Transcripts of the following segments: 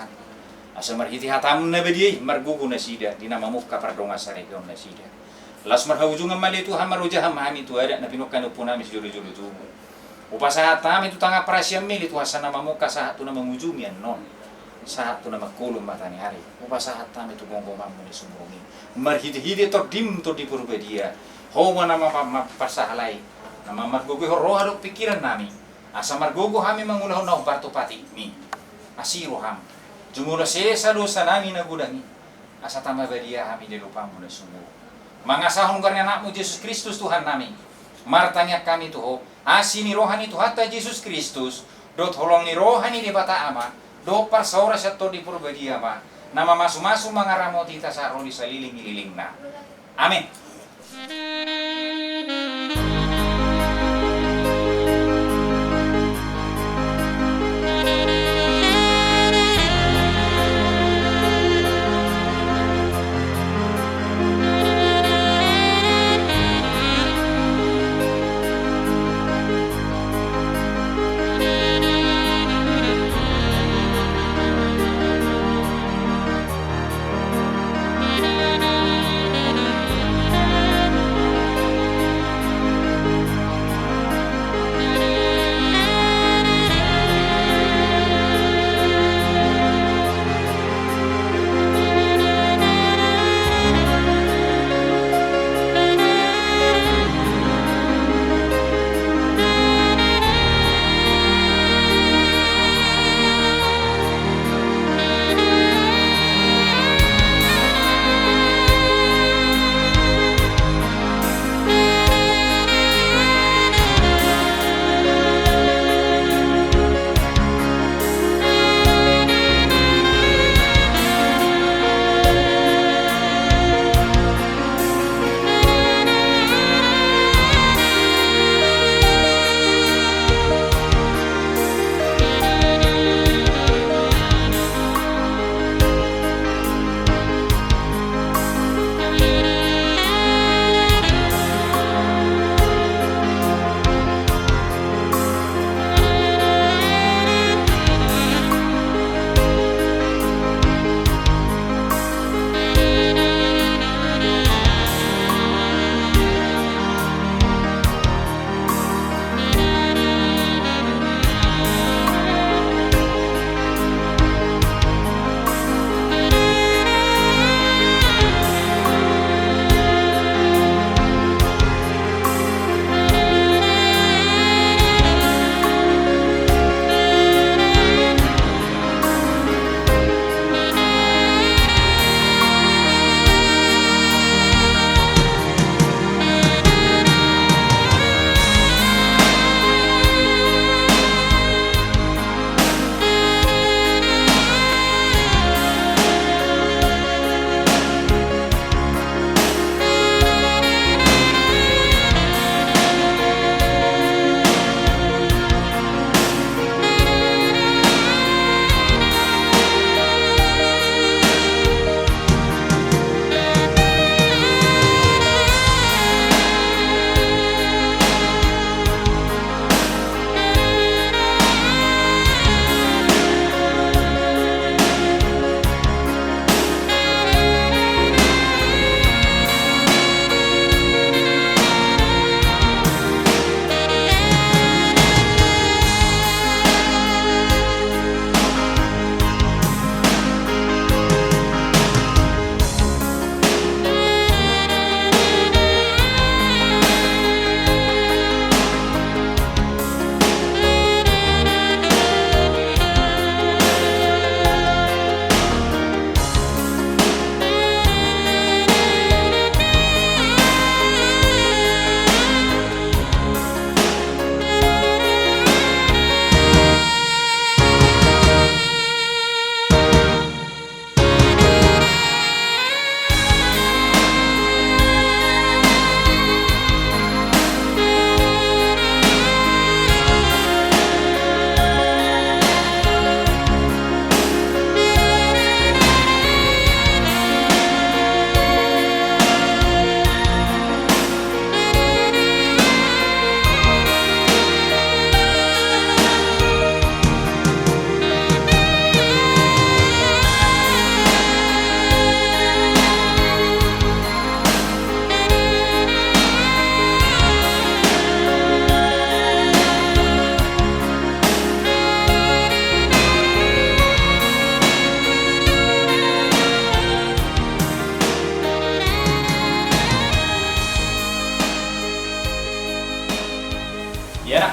Tuhan. Asa marhiti hatam na bedi margugu na sida di nama muka pardonga saregon na sida. Las marhaujungan mali Tuhan maruja hamami tu ada na pinukan upuna mi juru-juru tu. Upasahat tami tu tanga prasyam mili Tuhan sana mamuka sahat tu na mangujumian non. Sahat tu na makulum matani hari. Upasahat tami tu gonggo mamu ni sumbungi. Marhiti-hiti dim to di purbedia. Hawa nama pasahalai. Nama margugu roh aduk pikiran nami. Asa margugu hami mangulah na barto pati mi. Asiro ham. Jumula sesa dosa nami nagudangi. Asa tama badia kami di lupamu na sumur. Mangasahon karena anakmu Yesus Kristus Tuhan nami. Martanya kami tuho. Asini rohani tu hatta Yesus Kristus. Dot holong ni rohani di bata ama. Do parsaura sato di purbadia ama. Nama masu-masu mangaramoti tasaro di saliling-liling na. Amin.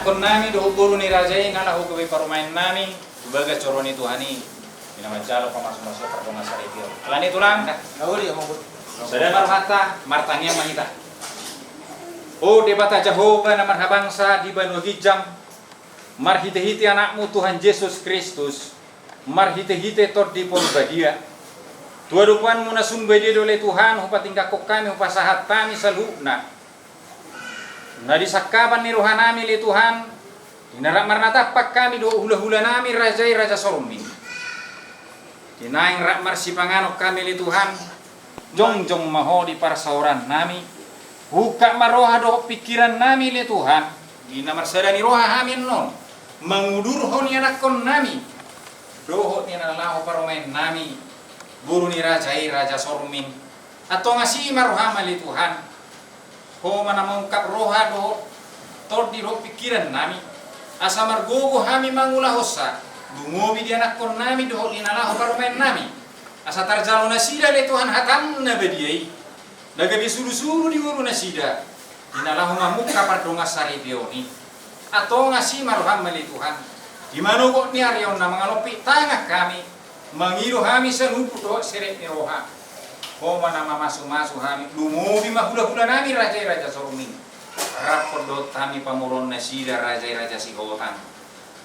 kon nami do guru ni raja ngala ho gawe parumain nami baga coroni Tuhani ina majalo pamasuk-masuk pardonga saripio alani tulang Nauri mo. sada marhata martania mahita oh debata Jehovah na marhabangsa di banu hijam marhite-hite anakmu Tuhan Yesus Kristus marhite-hite tor di pon badia tuadupanmu na sumbadia oleh Tuhan hupatingkak kami hupasahat kami salhuna na disakaban ni rohanami li Tuhan dinarak marnatapak kami do hula-hula nami raja sormin dinaing rak marsipanganok kami li Tuhan jong maho di parsauran nami buka maroha do pikiran nami li Tuhan dina marsadani roha hamin no mengudur honi anakon nami doho ni nalaho paromain nami guru ni raja sormin atau ngasih maroha li Tuhan ho mana mengungkap roha do tor di ro pikiran nami asa margogo hami mangula hossa dungobi di anak kon nami do inalaho paromain nami asa tarjalo nasida le Tuhan hatam na bediai nagabi suru-suru di guru nasida inalaho mamuka pardonga sari bioni atau ngasih marham le Tuhan di mana kok ni arion na mangalopi tangah kami mangiru hami senupu do seret ni roha ho mana mamasu-masu hami dumubi mahula-hula nami raja sormin rapor do kami pamuron nasida raja sihotan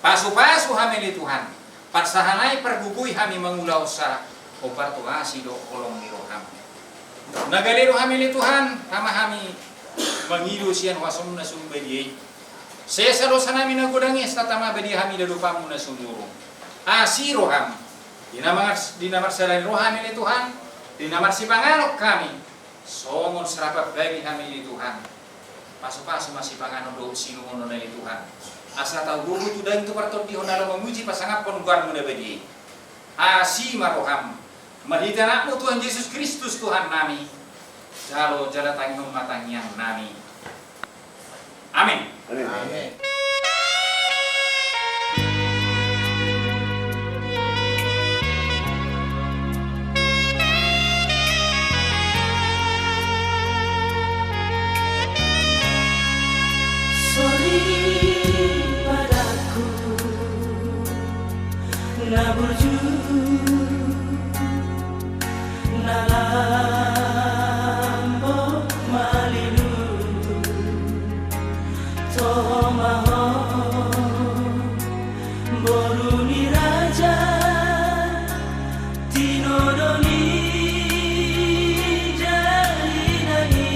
pasu-pasu hami li Tuhan parsahanai pergugui hami mengulau sa obar tuasi do kolong ni roham nagalero hami li Tuhan kama hami mengiru sian wasum na sumbedi sesa dosa nami nagodangi statama bedi hami dadupamu na sumurung asi roham dinamar salani rohami li Tuhan dinamar si panganok kami songon serapat bagi kami di Tuhan pasu-pasu masih panganok do sinungon na di Tuhan asa tahu guru tu dan tu partot di honalo memuji pasangat pon gar muna bedi asi maroham mahita anakmu Tuhan Yesus Kristus Tuhan nami jalo jala tanggung matangnya nami amin Amin. Naburju nalambo malilu tomaho boruni raja tinodoni jalinani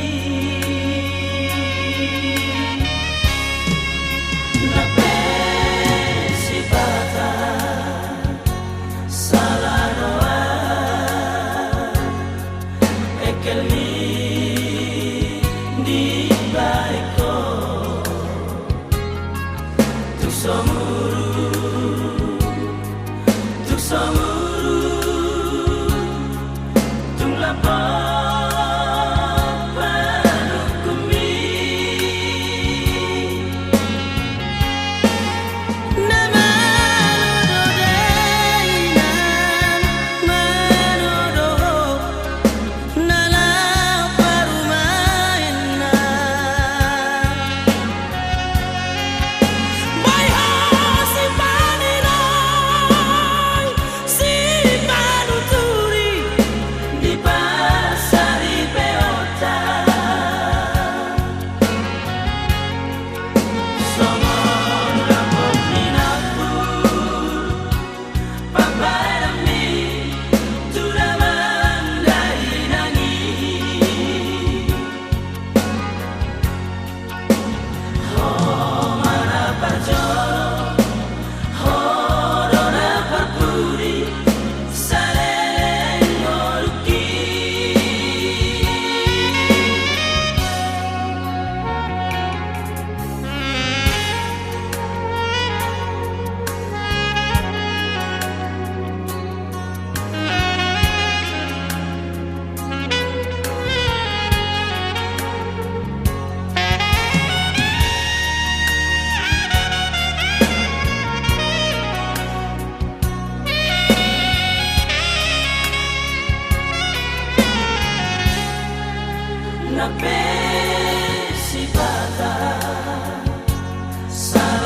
na pesibata sa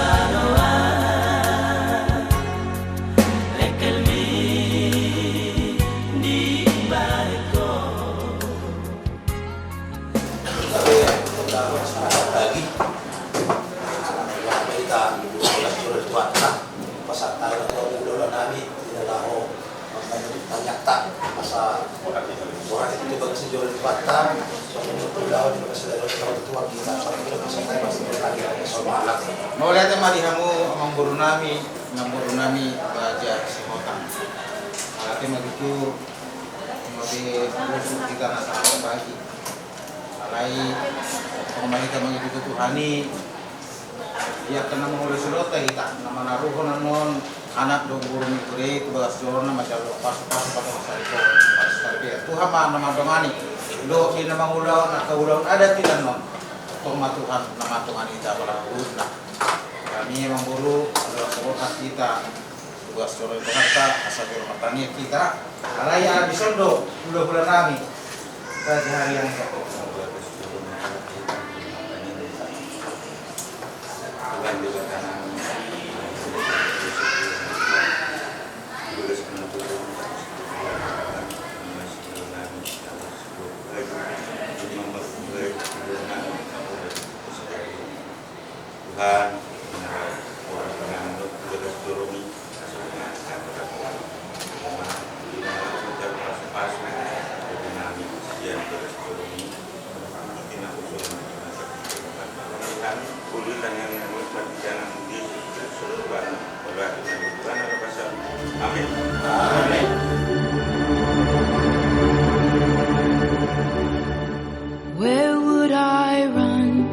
Asa wakati itu bagi sejauh di Batam, soalnya itu lawan di masa lalu tua kita, soalnya itu masih lagi soal anak. Mau lihat mari kamu ngamburu nami baca si hotang. Alati magitu magi busuk kita nasa pagi. Alai pemain magitu Tuhani dia kena mulai surota kita nama naruho nanon anak dong guru mikure itu bagas jorna macam pas pada masa itu pas tadi Tuhan nama dongani do di nama ulau nak ulau ada tidak non Tuhan Tuhan nama Tuhan kita berlaku kami memang guru adalah sekolah kita tugas jorna itu kata asal jorna tani kita alaya bisondo bulan kami pada hari yang satu. Tuhan, orang penganut beres turuni, pas dinami sekian beres turuni, kita usul kan kuliah yang berjalan di surga, berarti Tuhan ada pasal. Amin. Amin. Where would I run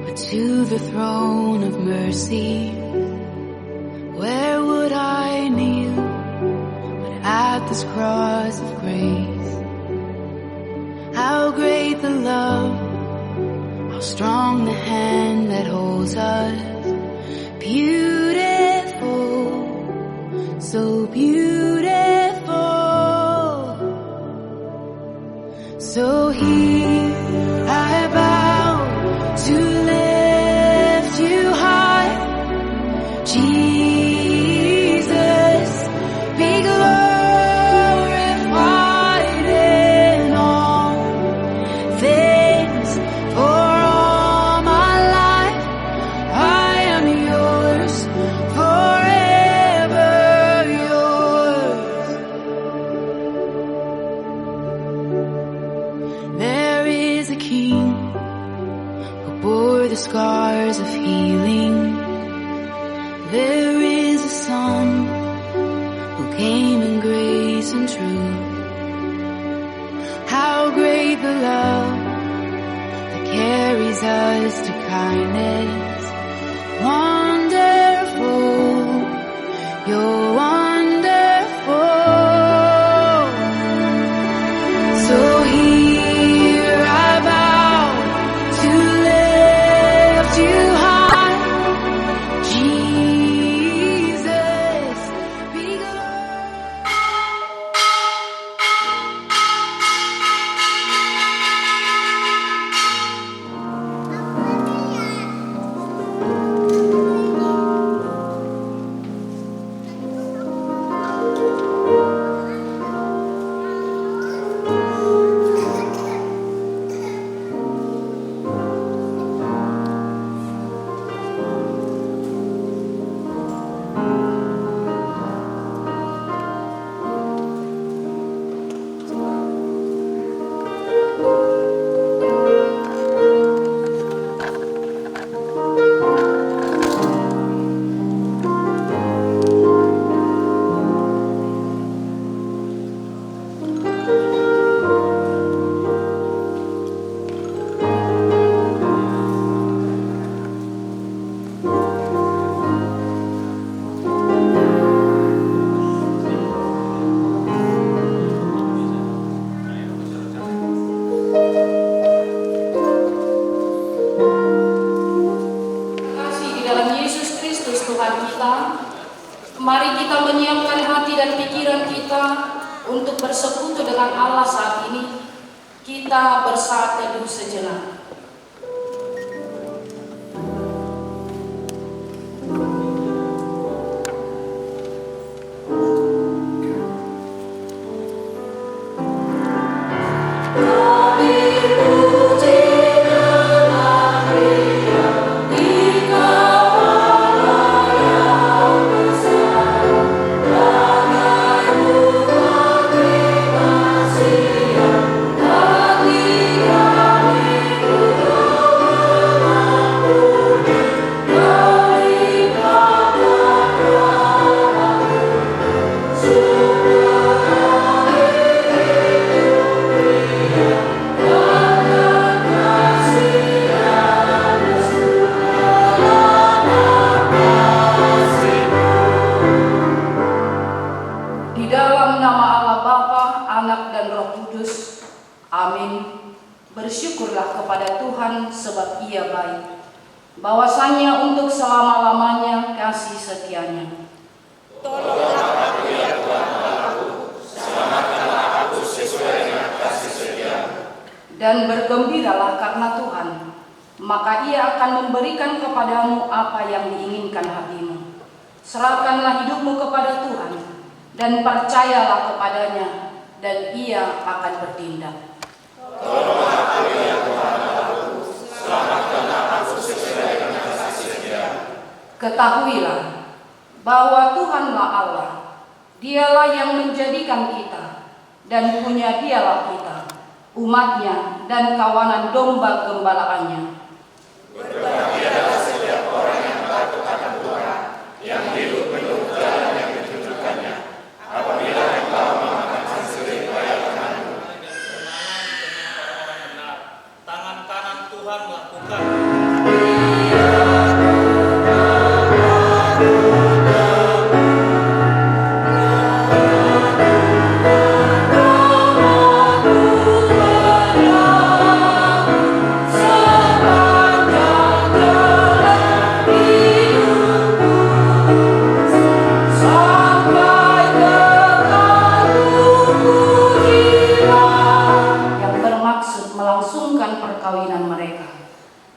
but to the throne of mercy? Where would I kneel but at this cross of grace? How great the love, how strong the hand that holds us. Beautiful, so beautiful. So here I bow to lift you high, Jesus, be glorified in all things. For all my life I am yours, forever yours. There is a King who bore the scars of healing. There is a Son who came in grace and truth. How great the love that carries us to kindness. Wonderful, you're wonderful. So here I bow to lift you high, Jesus, be glorified. Kasih di dalam Yesus Kristus Tuhan kita, mari kita menyiapkan hati dan pikiran kita untuk bersekutu dengan Allah saat ini. Kita bersaat teduh sejenak. Bagai bunga Anak, dan Roh Kudus. Amin. Bersyukurlah kepada Tuhan sebab Ia baik. Bahwasanya untuk selama-lamanya kasih setianya. Tolonglah aku ya Tuhan Allahku, selamatkanlah aku sesuai dengan kasih setiamu. Dan bergembiralah karena Tuhan, maka Ia akan memberikan kepadamu apa yang diinginkan hatimu. Serahkanlah hidupmu kepada Tuhan, dan percayalah kepadanya, dan Ia akan bertindak. Tolonglah aku ya Tuhan Allahku, selamatkanlah aku sesuai dengan kasih setiamu. Ketahuilah bahwa Tuhanlah Allah, Dialah yang menjadikan kita, dan punya Dialah kita, umatnya dan kawanan domba gembalaannya. Berbahagialah setiap orang yang takut akan Tuhan, yang hidup menurut jalan yang ditunjukkannya. Apabila engkau memakan hasil jerih tanganmu, tangan kanan Tuhan melakukan.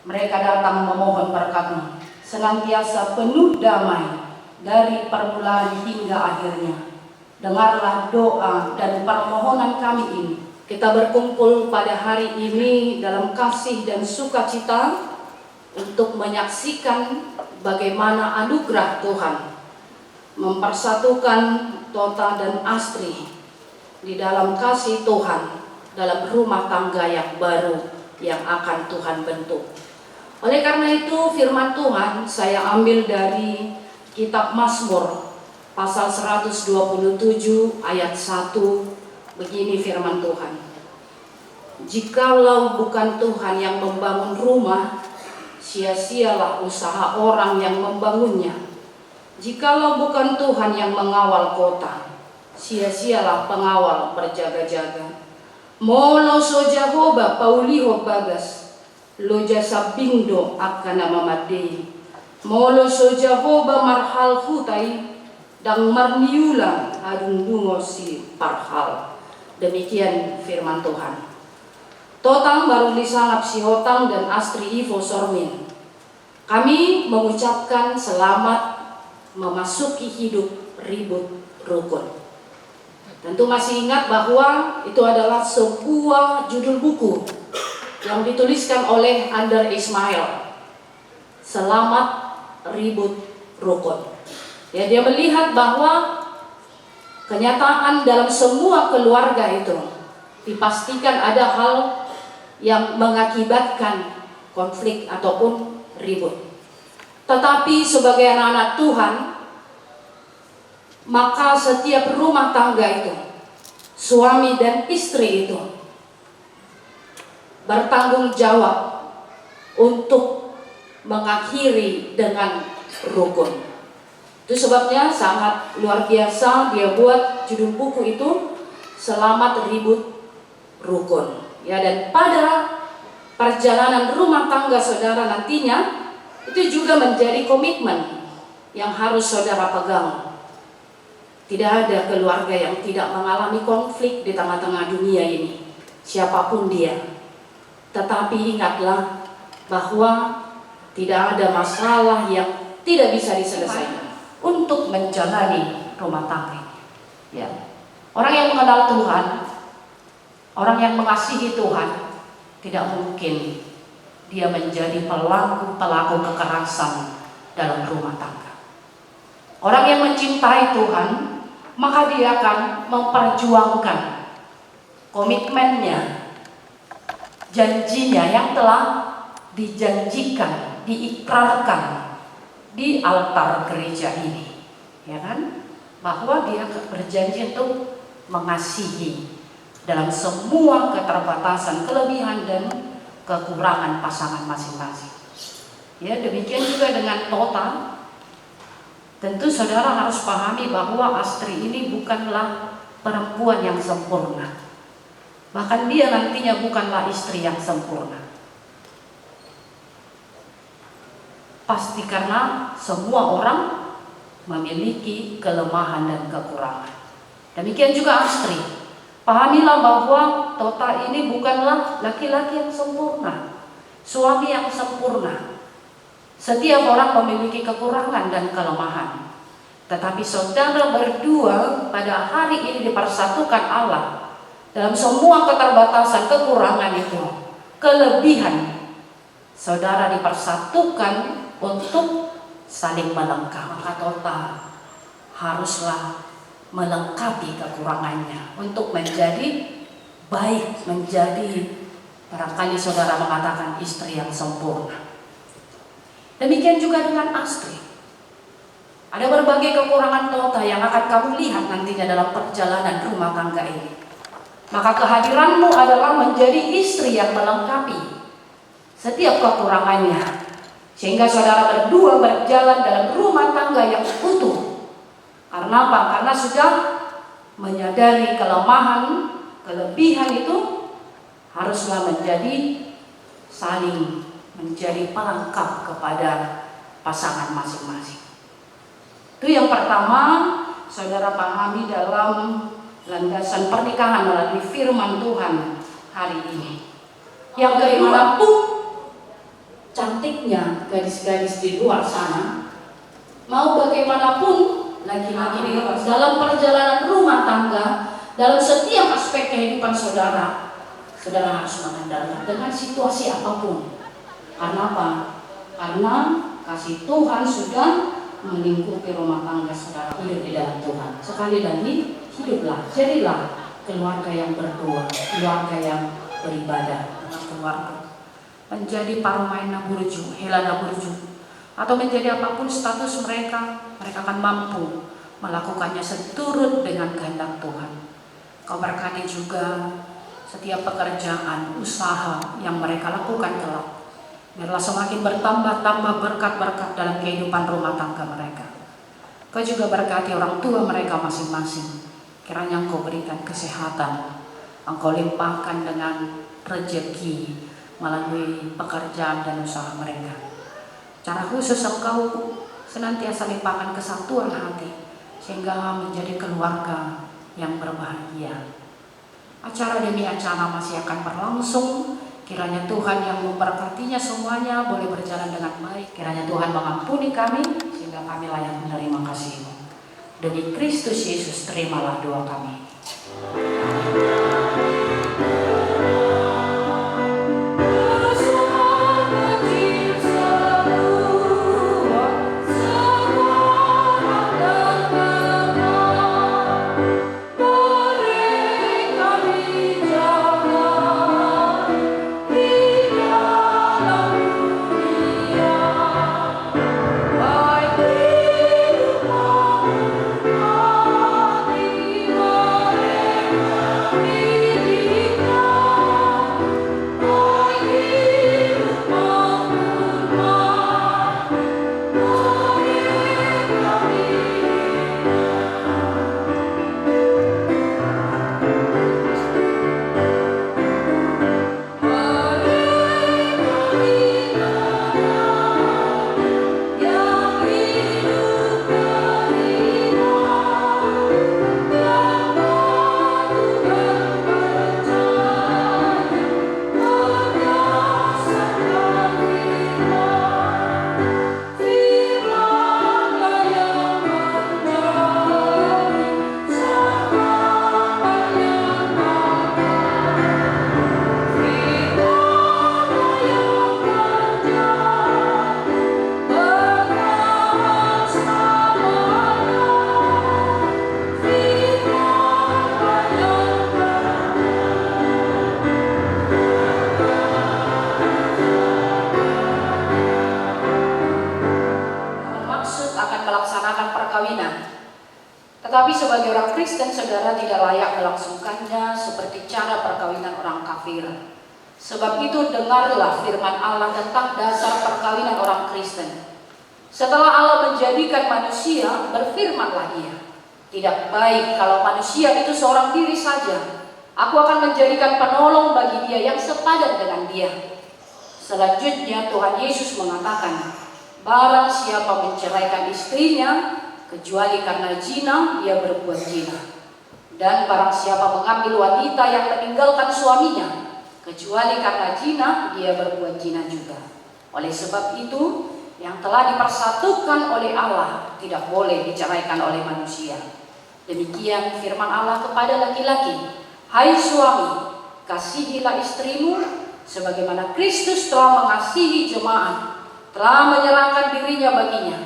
Mereka datang memohon berkat-Mu, senantiasa penuh damai dari permulaan hingga akhirnya. Dengarlah doa dan permohonan kami ini. Kita berkumpul pada hari ini dalam kasih dan sukacita untuk menyaksikan bagaimana anugerah Tuhan mempersatukan Tota dan Astri di dalam kasih Tuhan, dalam rumah tangga yang baru yang akan Tuhan bentuk. Oleh karena itu firman Tuhan saya ambil dari kitab Mazmur pasal 127 ayat 1. Begini firman Tuhan. Jikalau bukan Tuhan yang membangun rumah, sia-sialah usaha orang yang membangunnya. Jikalau bukan Tuhan yang mengawal kota, sia-sialah pengawal berjaga-jaga. Molo so Jehovah pauliho bagas, loja sabindo akan nama madei. Molo so Jehovah marhal hutai, dang marniula adung dungo si parhal. Demikian firman Tuhan. Totang baru disangap si Hotang dan Astri Ivo Sormin. Kami mengucapkan selamat memasuki hidup ribut rukun. Tentu masih ingat bahwa itu adalah sebuah judul buku yang dituliskan oleh Ander Ismail. Selamat ribut rukun. Ya, dia melihat bahwa kenyataan dalam semua keluarga itu dipastikan ada hal yang mengakibatkan konflik ataupun ribut. Tetapi sebagai anak-anak Tuhan, maka setiap rumah tangga itu, suami dan istri itu bertanggung jawab untuk mengakhiri dengan rukun. Itu sebabnya sangat luar biasa dia buat judul buku itu Selamat Ribut Rukun. Ya, dan pada perjalanan rumah tangga saudara nantinya itu juga menjadi komitmen yang harus saudara pegang. Tidak ada keluarga yang tidak mengalami konflik di tengah-tengah dunia ini, siapapun dia. Tetapi ingatlah bahwa tidak ada masalah yang tidak bisa diselesaikan untuk menjalani rumah tangga. Ya. Orang yang mengenal Tuhan, orang yang mengasihi Tuhan, tidak mungkin dia menjadi pelaku kekerasan dalam rumah tangga. Orang yang mencintai Tuhan, maka dia akan memperjuangkan komitmennya, janjinya yang telah dijanjikan, diikrarkan di altar gereja ini, ya kan? Bahwa dia berjanji untuk mengasihi dalam semua keterbatasan, kelebihan dan kekurangan pasangan masing-masing. Ya, demikian juga dengan Tota. Tentu saudara harus pahami bahwa Astri ini bukanlah perempuan yang sempurna. Bahkan dia nantinya bukanlah istri yang sempurna. Pasti karena semua orang memiliki kelemahan dan kekurangan. Demikian juga istri. Pahamilah bahwa Tota ini bukanlah laki-laki yang sempurna, suami yang sempurna. Setiap orang memiliki kekurangan dan kelemahan. Tetapi saudara berdua pada hari ini dipersatukan Allah dalam semua keterbatasan, kekurangan itu, kelebihan. Saudara dipersatukan untuk saling melengkapi. Maka Tota haruslah melengkapi kekurangannya untuk menjadi baik, menjadi barangkali saudara mengatakan istri yang sempurna. Demikian juga dengan Astri. Ada berbagai kekurangan Tota yang akan kamu lihat nantinya dalam perjalanan rumah tangga ini. Maka kehadiranmu adalah menjadi istri yang melengkapi setiap kekurangannya, sehingga saudara berdua berjalan dalam rumah tangga yang utuh. Karena apa? Karena sudah menyadari kelemahan, kelebihan itu haruslah menjadi saling menjadi pelengkap kepada pasangan masing-masing. Itu yang pertama, saudara pahami dalam landasan pernikahan melalui firman Tuhan hari ini. Yang kedua, cantiknya gadis-gadis di luar sana, mau bagaimanapun laki-laki di dalam perjalanan rumah tangga, dalam setiap aspek kehidupan saudara, saudara harus mengandalkan dengan situasi apapun. Karena apa? Karena kasih Tuhan sudah melingkupi rumah tangga saudara. Hidup di dalam Tuhan. Sekali lagi, hiduplah, jadilah keluarga yang berdoa, keluarga yang beribadah dengan keluarga. Menjadi parumaina burju, helana burju, atau menjadi apapun status mereka, mereka akan mampu melakukannya seturut dengan kehendak Tuhan. Kau berkati juga setiap pekerjaan, usaha yang mereka lakukan kelak. Biarlah semakin bertambah-tambah berkat-berkat dalam kehidupan rumah tangga mereka. Kau juga berkati orang tua mereka masing-masing. Kiranya Engkau berikan kesehatan, Engkau limpahkan dengan rezeki melalui pekerjaan dan usaha mereka. Cara khusus Engkau senantiasa limpahkan kesatuan hati, sehingga menjadi keluarga yang berbahagia. Acara demi acara masih akan berlangsung. Kiranya Tuhan yang memberkatinya semuanya boleh berjalan dengan baik. Kiranya Tuhan mengampuni kami sehingga kami layak menerima kasih-Mu. Demi Kristus Yesus, terimalah doa kami. Tetapi sebagai orang Kristen, saudara tidak layak melangsungkannya seperti cara perkawinan orang kafir. Sebab itu dengarlah firman Allah tentang dasar perkawinan orang Kristen. Setelah Allah menjadikan manusia, berfirmanlah Ia, Tidak baik kalau manusia itu seorang diri saja. Aku akan menjadikan penolong bagi dia yang sepadan dengan dia. Selanjutnya Tuhan Yesus mengatakan, barang siapa menceraikan istrinya, kecuali karena zina, dia berbuat zina. Dan barang siapa mengambil wanita yang meninggalkan suaminya, kecuali karena zina, dia berbuat zina juga. Oleh sebab itu, yang telah dipersatukan oleh Allah tidak boleh diceraikan oleh manusia. Demikian firman Allah kepada laki-laki, hai suami, kasihilah istrimu sebagaimana Kristus telah mengasihi jemaat, telah menyerahkan dirinya baginya.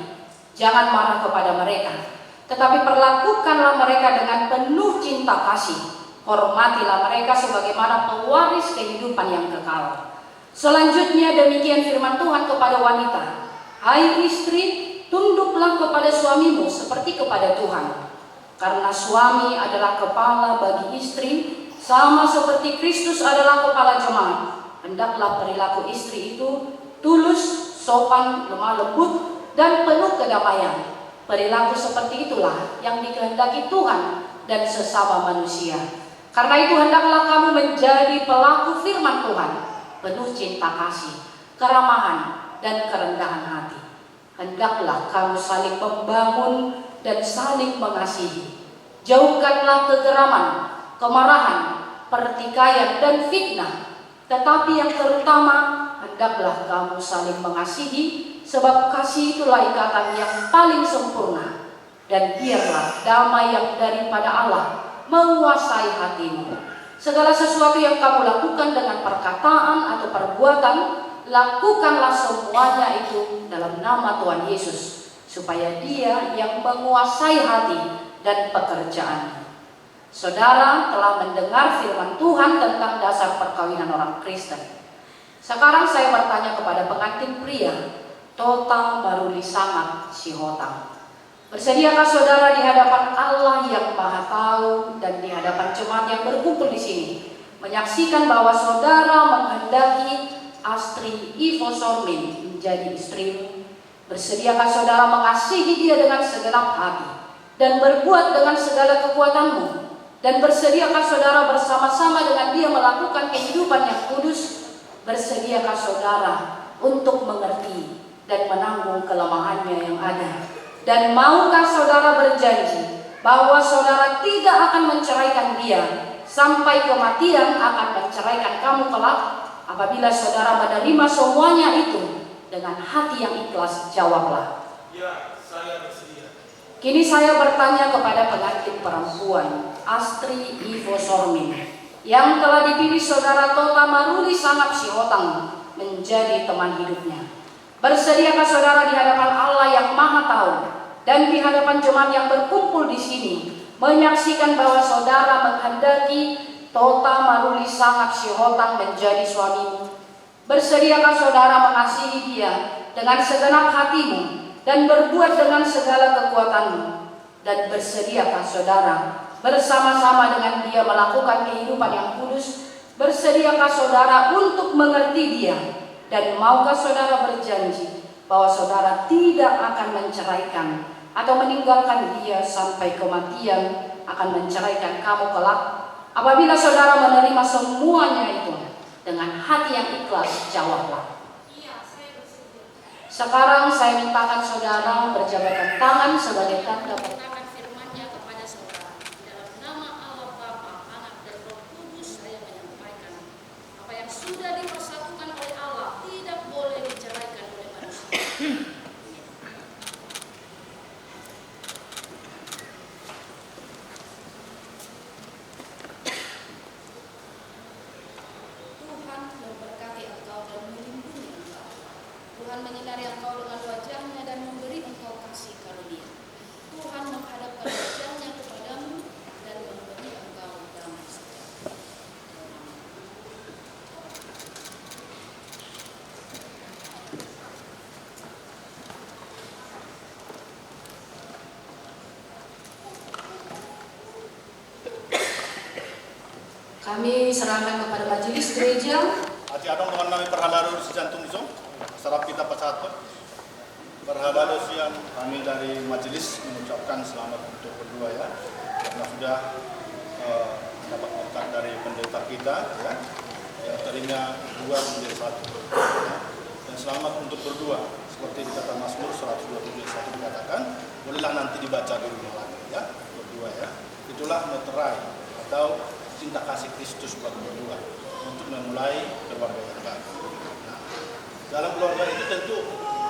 Jangan marah kepada mereka, tetapi perlakukanlah mereka dengan penuh cinta kasih. Hormatilah mereka sebagaimana pewaris kehidupan yang kekal. Selanjutnya demikian firman Tuhan kepada wanita, hai istri, tunduklah kepada suamimu seperti kepada Tuhan. Karena suami adalah kepala bagi istri, sama seperti Kristus adalah kepala jemaat. Hendaklah perilaku istri itu tulus, sopan, lemah lembut, dan penuh kedamaian. Perilaku seperti itulah yang dikehendaki Tuhan dan sesama manusia. Karena itu hendaklah kamu menjadi pelaku firman Tuhan, penuh cinta kasih, keramahan, dan kerendahan hati. Hendaklah kamu saling membangun dan saling mengasihi. Jauhkanlah kegeraman, kemarahan, pertikaian, dan fitnah. Tetapi yang terutama, hendaklah kamu saling mengasihi, sebab kasih itulah ikatan yang paling sempurna. Dan biarlah damai yang daripada Allah menguasai hatimu. Segala sesuatu yang kamu lakukan dengan perkataan atau perbuatan, lakukanlah semuanya itu dalam nama Tuhan Yesus, supaya Dia yang menguasai hati dan pekerjaannya. Saudara telah mendengar firman Tuhan tentang dasar perkawinan orang Kristen. Sekarang saya bertanya kepada pengantin pria, Tota Maruli Sangat Sihotang. Bersediakah saudara di hadapan Allah yang Maha Tahu dan di hadapan jemaat yang berkumpul di sini menyaksikan bahwa saudara menghendaki Astri Ivo Sormin menjadi istrimu? Bersediakah saudara mengasihi dia dengan segenap hati dan berbuat dengan segala kekuatanmu? Dan bersediakah saudara bersama-sama dengan dia melakukan kehidupan yang kudus? Bersediakah saudara untuk mengerti dan menanggung kelemahannya yang ada? Dan maukah saudara berjanji bahwa saudara tidak akan menceraikan dia sampai kematian akan menceraikan kamu kelak? Apabila saudara menerima semuanya itu dengan hati yang ikhlas, jawablah. Ya, saya bersedia. Kini saya bertanya kepada pengantin perempuan, Astri Ivo Sormin, yang telah dipilih saudara Tota Maruli Sangat Sihotang menjadi teman hidupnya. Bersediakah saudara di hadapan Allah yang Maha Tahu dan di hadapan jemaat yang berkumpul di sini menyaksikan bahwa saudara menghendaki Tota Maruli Sangat Sihotang menjadi suamimu? Bersediakah saudara mengasihi dia dengan segenap hatimu dan berbuat dengan segala kekuatanmu? Dan bersediakah saudara bersama-sama dengan dia melakukan kehidupan yang kudus? Bersediakah saudara untuk mengerti dia? Dan maukah saudara berjanji bahwa saudara tidak akan menceraikan atau meninggalkan dia sampai kematian akan menceraikan kamu kelak? Apabila saudara menerima semuanya itu dengan hati yang ikhlas, jawablah. Iya, saya bersedia. Sekarang saya mintakan saudara berjabatkan tangan sebagai tanda Katakan firman-Nya kepada saudara. Dalam nama Allah Bapa, Anak, dan Roh Kudus saya menyampaikan apa yang sudah dipersatukan oleh Allah tidak boleh diceraikan oleh manusia. Tuhan memberkati engkau dan melindungi engkau. Tuhan menyinari engkau dengan wajah-Nya dan memberi engkau kasih karunia. Tuhan menghadapkan wajah-Nya kepadamu dan memberi engkau damai sejahtera. kami serahkan kepada majelis gereja. Ati adong dengan nami perhalaru si jantung zong sarap kita pasat Marhaba dosian, kami dari majelis mengucapkan selamat untuk berdua ya, karena sudah dapat berkat dari pendeta kita ya, yang tadinya dua menjadi satu ya. Dan selamat untuk berdua, seperti dikata Mazmur 127:1 dikatakan, bolehlah nanti dibaca di rumah lagi ya, berdua ya. Itulah meterai atau cinta kasih Kristus buat berdua untuk memulai keluarga yang baru. Nah, dalam keluarga itu tentu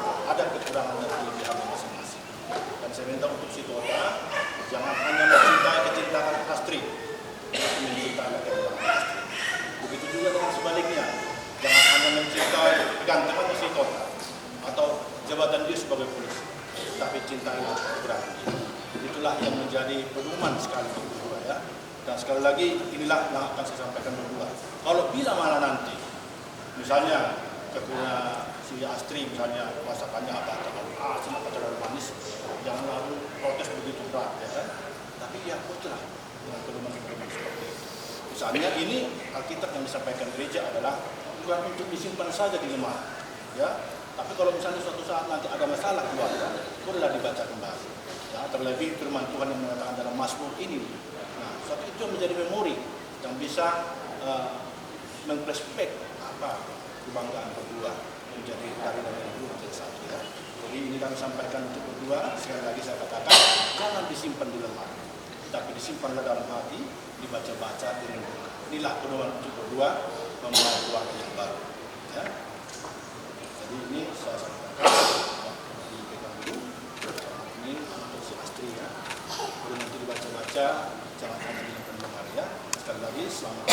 ada kekurangan dan kelebihan masing-masing. Dan saya minta untuk si Tota, jangan hanya mencintai kecintaan Astri, tapi mencintai kecintaan Astri. Begitu juga dengan sebaliknya, jangan hanya mencintai kegantengan si Tota atau jabatan dia sebagai polisi, tapi cintailah keberadaan dia. Itulah yang menjadi pedoman sekali berdua ya. Dan sekali lagi inilah yang akan saya sampaikan berdua. Kalau bila mana nanti, misalnya ketika si Astri misalnya masakannya apa terlalu asin apa terlalu manis, jangan lalu protes begitu berat ya kan. Tapi ya putra dengan pedoman-pedoman seperti itu. Misalnya ini Alkitab yang disampaikan gereja adalah bukan untuk disimpan saja di lemari ya. Tapi kalau misalnya suatu saat nanti ada masalah keluarga, bolehlah dibaca kembali. Ya, terlebih firman Tuhan yang mengatakan dalam Mazmur ini. Nah, suatu itu menjadi memori yang bisa mengflashback apa kebanggaan berdua menjadi dari dua menjadi satu ya. Jadi ini kami sampaikan untuk berdua. Sekali lagi saya katakan jangan disimpan di lemari, tapi disimpanlah dalam hati, dibaca-baca, direnungkan. Inilah pedoman untuk berdua memulai keluarga yang baru. Ya. Jadi ini saya sampaikan dipegang dulu. Ini untuk si Astri ya. Boleh nanti dibaca-baca, jangan hanya di lemari ya. Sekali lagi selamat.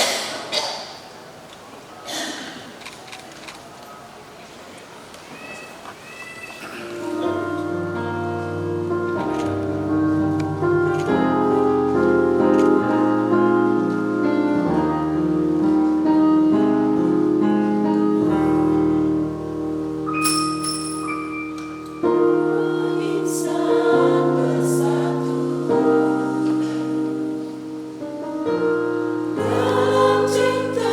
Dalam cinta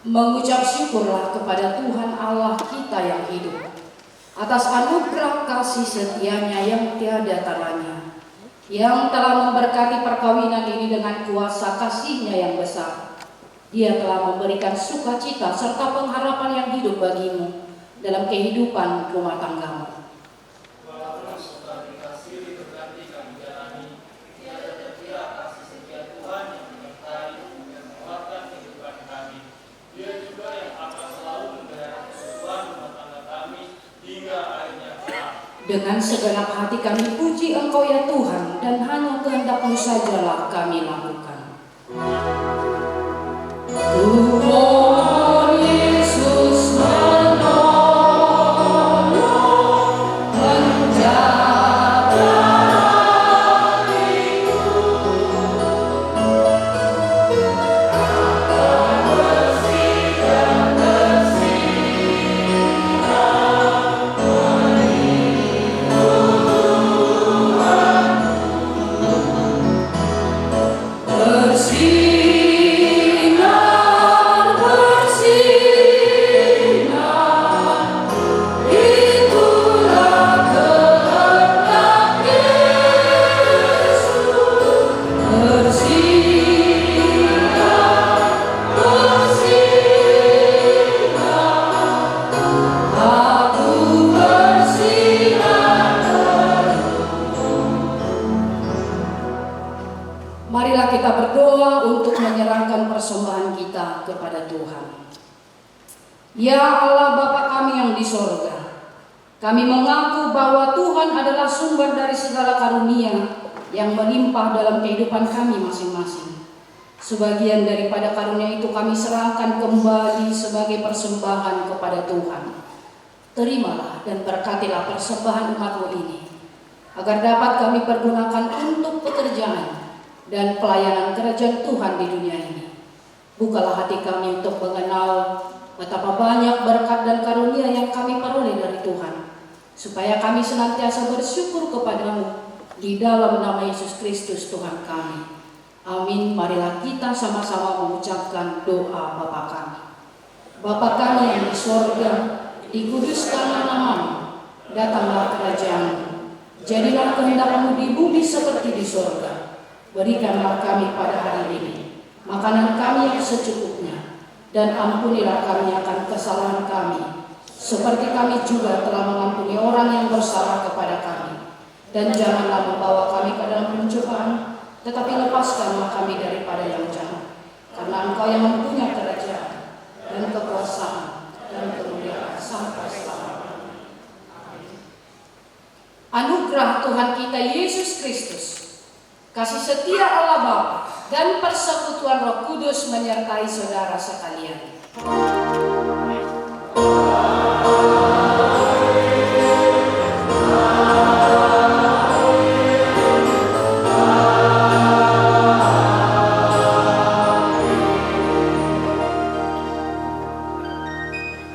Mengucap syukurlah kepada Tuhan Allah kita yang hidup atas anugerah kasih setianya yang tiada taranya, yang telah memberkati perkawinan ini dengan kuasa kasih-Nya yang besar. Dia telah memberikan sukacita serta pengharapan yang hidup bagimu dalam kehidupan rumah tanggamu. Dengan segenap hati kami puji Engkau ya Tuhan, dan hanya kehendak-Mu sajalah kami lakukan. Tuhan Yesus menolong, menjaga hatiku, akan bersih dan marilah kita berdoa untuk menyerahkan persembahan kita kepada Tuhan. Ya Allah Bapa kami yang di sorga, kami mengaku bahwa Tuhan adalah sumber dari segala karunia yang melimpah dalam kehidupan kami masing-masing. Sebagian daripada karunia itu kami serahkan kembali sebagai persembahan kepada Tuhan. Terimalah dan berkatilah persembahan umat-Mu ini, agar dapat kami pergunakan untuk pekerjaan dan pelayanan kerajaan Tuhan di dunia ini. Bukalah hati kami untuk mengenal betapa banyak berkat dan karunia yang kami peroleh dari Tuhan, supaya kami senantiasa bersyukur kepada-Mu di dalam nama Yesus Kristus Tuhan kami. Amin. Marilah kita sama-sama mengucapkan doa Bapa kami. Bapa kami yang di surga, dikuduskanlah nama-Mu, datanglah kerajaan-Mu, jadilah kehendak-Mu di bumi seperti di surga. Berikanlah kami pada hari ini makanan kami yang secukupnya, dan ampunilah kami akan kesalahan kami, seperti kami juga telah mengampuni orang yang bersalah kepada kami. Dan janganlah membawa kami ke dalam pencobaan, tetapi lepaskanlah kami daripada yang jahat. Karena Engkau yang mempunyai kerajaan dan kekuasaan dan kemuliaan sampai selamanya. Anugerah Tuhan kita Yesus Kristus, kasih setia Allah Bapa, dan persekutuan Roh Kudus menyertai saudara sekalian.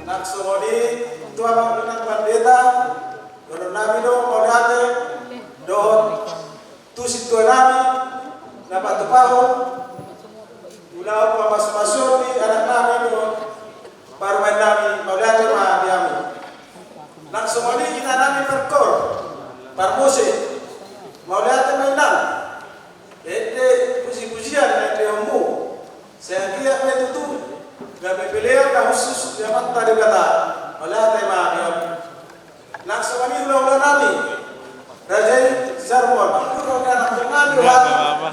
Naksomodi Tuhan Pimpinan Pendeta Gubernami do Modate do Tusi Tuanami dapat tupaho ulau pamas-masoni anak nami do paruman nami Modate ma diami. Naksomodi kita nami perkor parmose Modate mainan ete puji-pujian ete omu saya kira metutu gabe pelea ka khusus dapat tadi kata oleh tema diam naksawani ulah nami raja Zarmon makro anak nami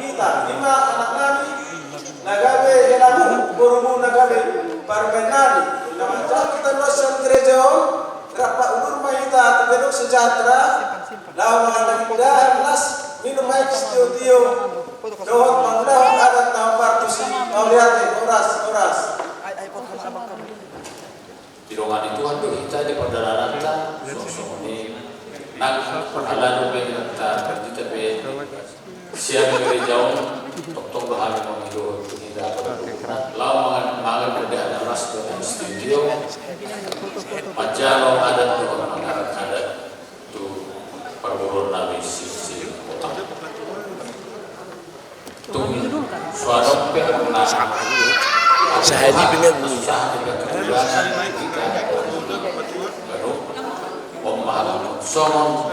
kita lima anak nami nagabe helamu borumu nagabe parbenani nama kita dosen gereja berapa ulur mahita tebedok sejahtera lawan anak muda nas minum air tio dohot mangdahon adat tampar tusi mauliate oras Dirongani Tuhan tuh kita di perdaratan sosok ini nak ala dobe kita kita be siap dari jauh tok bahan mengido kita lawan mangan berdaya ras ke studio majalo adat tuh mangan adat tuh perburuan nabi si kota tuh suara pe sehari dengan susah juga kemudahan kita baru pemahaman somong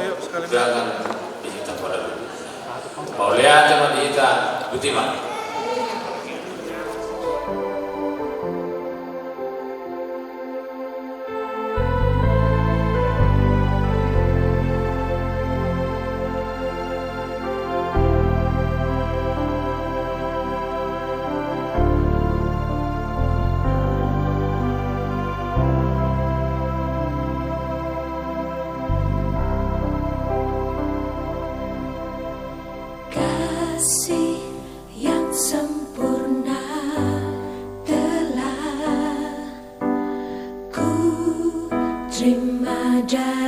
jangan kita pada dulu. Mau lihat sama kita Budiman. Kasih yang sempurna telah ku terima dari